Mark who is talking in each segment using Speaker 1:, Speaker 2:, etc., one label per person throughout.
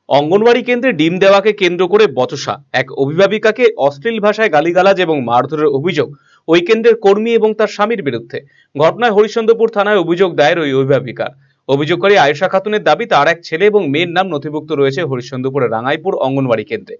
Speaker 1: অঙ্গনওয়াড়ি কেন্দ্রে ডিম দেওয়াকে কেন্দ্র করে বচসা। এক অভিভাবিকাকে অশ্লীল ভাষায় গালিগালাজ এবং মারধরের অভিযোগ ওই কেন্দ্রের কর্মী এবং তার স্বামীর বিরুদ্ধে। ঘটনায় হরিশ্চন্দ্রপুর থানায় অভিযোগ দায়ের ওই অভিভাবিকার। অভিযোগকারী আয়েশা খাতুনের দাবি, তার এক ছেলে এবং মেয়ের নাম নথিভুক্ত রয়েছে হরিশ্চন্দ্রপুরের রাঙাইপুর অঙ্গনওয়াড়ি কেন্দ্রে।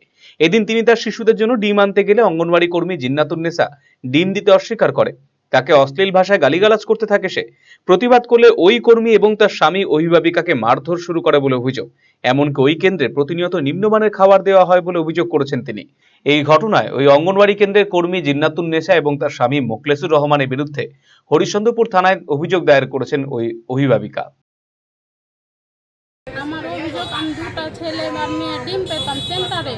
Speaker 1: এদিন তিনি তার শিশুদের জন্য ডিম আনতে গেলে অঙ্গনওয়াড়ি কর্মী জিন্নাতুন্নেসা ডিম দিতে অস্বীকার করে। তাকে অশ্লীল ভাষায় গালিগালাজ করতে থাকে সে। প্রতিবাদ করলে ওই কর্মী এবং তার স্বামী অভিভাবিকাকে মারধর শুরু করে বলে অভিযোগ। এমনকি ওই কেন্দ্রে প্রতিনিয়ত নিম্নমানের খাবার দেওয়া হয় বলে অভিযোগ করেছেন তিনি। এই ঘটনায় ওই অঙ্গনওয়াড়ি কেন্দ্রের কর্মী জিন্নাতুন্নেসা এবং তার স্বামী মোখলেসুর রহমানের বিরুদ্ধে হরিশ্চন্দ্রপুর থানায় অভিযোগ দায়ের করেছেন ওই অভিভাবিকা।
Speaker 2: আমার অভিযোগ, আমি দুটো ছেলে আর মেয়ে ডিম পেতাম সেন্টারে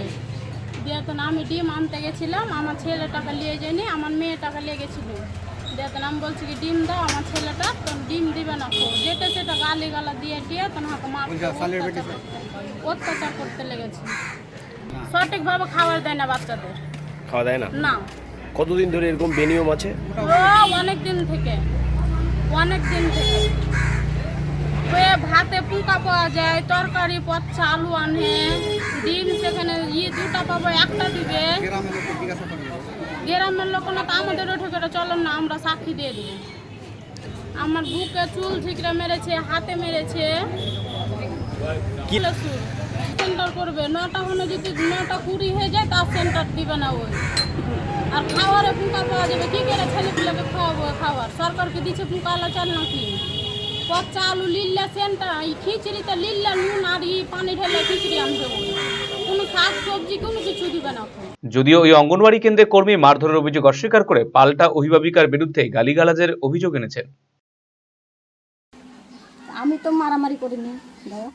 Speaker 2: দিয়ে, তো আমি ডিম আনতে গেছিলাম, আমার ছেলে টাকা নিয়ে যায়নি, আমার মেয়ে টাকা নিয়ে গেছিল দিয়ে, তো আমি বলছি কি ডিম দাও, আমার ছেলেটা তো ডিম দিবে না, যেটা সেটা গালি গালা দিয়ে তো অত্যাচার করতে লেগেছে। সঠিকভাবে খাবার দেয় না বাচ্চাদের,
Speaker 3: খাওয়া দেয় না।
Speaker 2: না।
Speaker 3: কতদিন ধরে এরকম বেনিয়ম আছে?
Speaker 2: অনেক দিন থেকে ভাতে পোকা পাওয়া যায়, তরকারি পচা আলু আনে, ডিম সেখানে দুটা পাবো, একটা দিবে। গ্রামের লোক না তো আমাদের ওঠে করে চলেন না, আমরা সাক্ষী দিয়ে দিব। আমার বুকে চুল ঝিকড়ে মেরেছে, হাতে মেরেছে। সেন্টার করবে 9টা হলে, যদি 9:20 হয়ে যায় তার সেন্টার দিবে না ওই। আর খাওয়ারে পোকা পাওয়া যাবে কি করে, ছেলেপিলাকে খাওয়াবো খাবার? সরকারকে দিচ্ছে পোকা আলা চাল নাকি? পচা আলু লিল্লা সেন্টার, খিচড়িতে লিল্লা নুন আর পানি ঢেলে খিচড়ি আনতে হবে, কোনো শাক সবজি কোনো কিছু দিবে না।
Speaker 1: যদিও ওই অঙ্গনওয়াড়ি কেন্দ্রের কর্মী মারধরের অভিযোগ অস্বীকার করে পাল্টা অভিভাবিকার বিরুদ্ধে গালিগালাজের অভিযোগ এনেছেন।
Speaker 4: আমি তো মারামারি করিনি দাদা,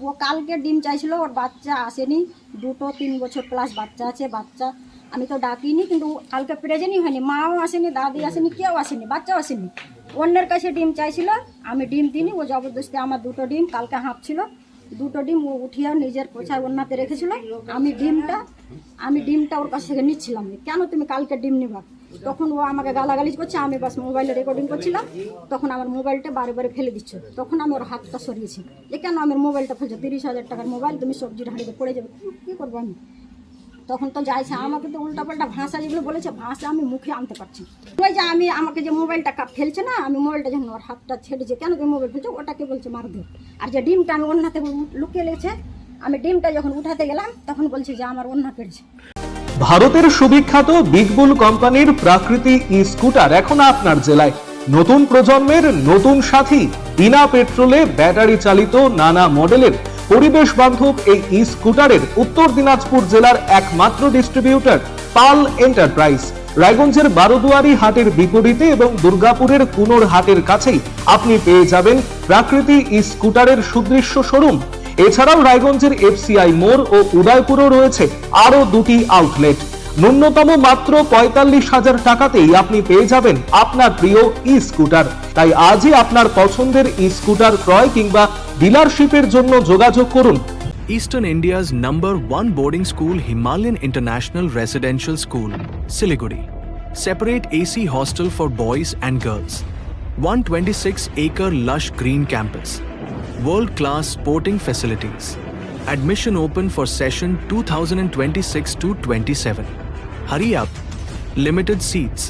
Speaker 4: ও কালকে ডিম চাইছিল, ওর বাচ্চা আসেনি, 2-3 বছর প্লাস বাচ্চা আছে। বাচ্চা আমি তো ডাকিনি, কিন্তু কালকে প্রেজেন্টই হয়নি, মাও আসেনি, দাদি আসেনি, কেউ আসেনি, বাচ্চাও আসেনি। অন্যের কাছে ডিম চাইছিল, আমি ডিম দিইনি, ও জবরদস্তি আমার 2টো ডিম কালকে হাঁপছিল, 2টো ডিম ও উঠিয়ে নিজের পোছায় অন্যতে রেখেছিল। আমি ডিমটা ওর কাছ থেকে নিচ্ছিলাম, কেন তুমি কালকে ডিম নিবা? তখন ও আমাকে গালাগালিজ করছে, আমি বাস মোবাইলে রেকর্ডিং করছিলাম, তখন আমার মোবাইলটা বারে বারে ফেলে দিচ্ছ। তখন আমি ওর হাতটা সরিয়েছি, যে কেন আমার মোবাইলটা ফেলছো, 30,000 টাকার মোবাইল, তুমি সবজির হাঁড়িতে পড়ে যাবে, কী করবো আমি? তখন তো যাইছে, আমাকে তো উল্টাপাল্টা ভাষা যেগুলো বলেছে, ভাষা আমি মুখে আনতে পারছি। ওই যে আমাকে যে মোবাইলটা ফেলছে না, আমি মোবাইলটা যখন ওর হাতটা ছেড়েছে, কেন তুমি মোবাইল ফেলছো, ওটাকে বলছে মারধর। আর যে ডিমটা আমি অন্য হাতে লুকিয়ে লেগেছে, আমি ডিমটা যখন উঠাতে গেলাম তখন বলছে যে আমার অন্য কেড়েছে।
Speaker 5: ভারতের সুবিখ্যাত বিগবুল কোম্পানির প্রাকৃতিক ই-স্কুটার এখন আপনার জেলায়। নতুন প্রজন্মের নতুন সাথী, বিনা পেট্রোলে ব্যাটারি চালিত নানা মডেলের পরিবেশ বান্ধব এই ই-স্কুটারের উত্তর দিনাজপুর জেলার একমাত্র ডিস্ট্রিবিউটর পাল এন্টারপ্রাইজ। রায়গঞ্জের বারোদুয়ারি হাটের বিপরীতে এবং দুর্গাপুরের কুনোর হাটের কাছেই আপনি পেয়ে যাবেন প্রাকৃতিক ই-স্কুটারের সুদৃশ্য শোরুম। এছাড়াও রায়গঞ্জের FCI মোড় ও উদয়পুরও রয়েছে আরো 2টি আউটলেট। ন্যূনতম মাত্র 45,000 টাকাতেই আপনি পেয়ে যাবেন আপনার প্রিয় ই-স্কুটার। তাই আজই আপনার পছন্দের ই-স্কুটার ক্রয় কিংবা ডিলারশিপের জন্য যোগাযোগ করুন।
Speaker 6: Eastern India's #1 boarding school, Himalayan International Residential School, Siliguri. Separate AC hostel for boys and girls. 126-acre lush green campus. World-class sporting facilities. Admission open for session 2026-27. Hurry up. Limited seats.